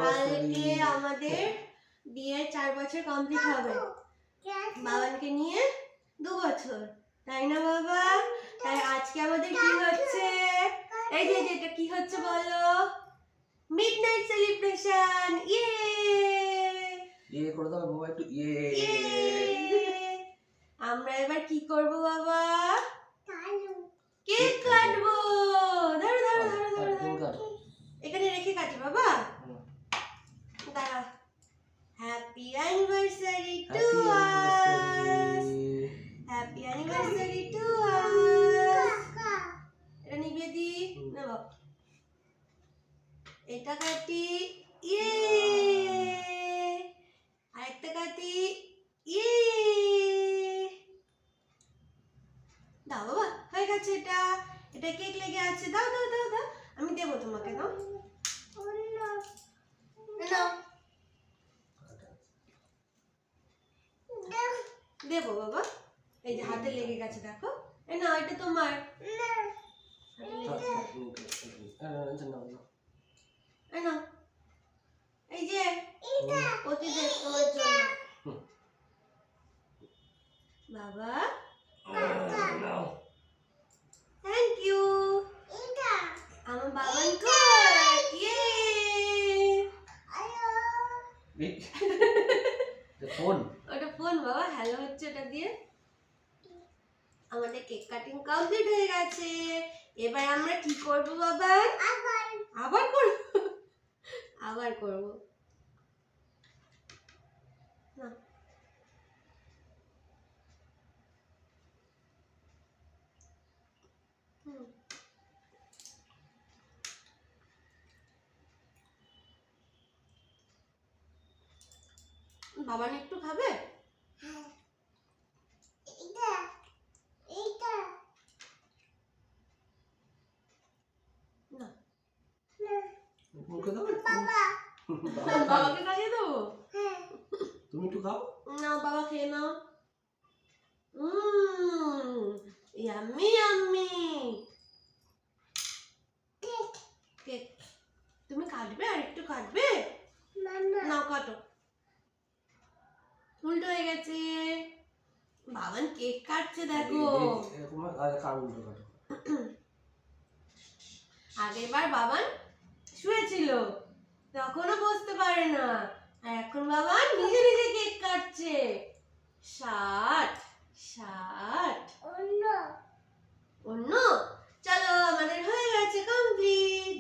কালকে আমাদের বিয়ের 4 বছর কমপ্লিট হবে। বাবানকে নিয়ে 2 বছর, তাই না বাবা? তাই আজকে আমাদের কি হচ্ছে, এই যে এটা কি হচ্ছে বলো? Midnight celebration. ইয়ে ইয়ে করে দাও বাবা, একটু ইয়ে। আমরা এবার কি করব বাবা? কেক কাটবো। ধরো ধরো ধরো ধরো, এখানে রেখে কাটি বাবা। দাঁড়া। Happy anniversary to us, happy anniversary to us. এটা নিভিয়ে দি না বাবা, এটা কাটি। ইয়ে আরেকটা কাটি। ইয়ে দাও বাবা, হয়ে গেছে। এটা এটা কেক লেগে আছে। দাও দাও দাও দাও, আমি দেবো তোমাকে। দাও নাও, দেবো বাবা। এই যে হাতে লেগে গেছে দেখো। এই না, এটা তোমার। এই যে অতিথি তোমার জন্য বাবা। Thank you. আমার বাবান কই? ইয়ে ফোন, ওটা ফোন বাবা, হ্যালো হচ্ছে ওটা দিয়ে। আমাদের কেক কাটিং কমপ্লিট হয়ে গেছে। এবার আমরা কি করব বাবা? আবার করব, আবার করব না। বাবা একটু খাবে? না, বাবাকে খাইয়ে দেবো। তুমি একটু খাও না বাবা, খেয়ে নাও। Yummy yummy cake. তুমি কাটবে? আর একটু কাটবে? নাও কাটো। উল্টো হয়ে গেছে। বাবান কেক কাটছে দেখো। আগেরবার বাবান শুয়েছিল, তখনও বসতে পারে না, আর এখন বাবান নিজে নিজে কেক কাটছে। 60 60 অন্য। চলো, আমাদের হয়ে গেছে কমপ্লিট।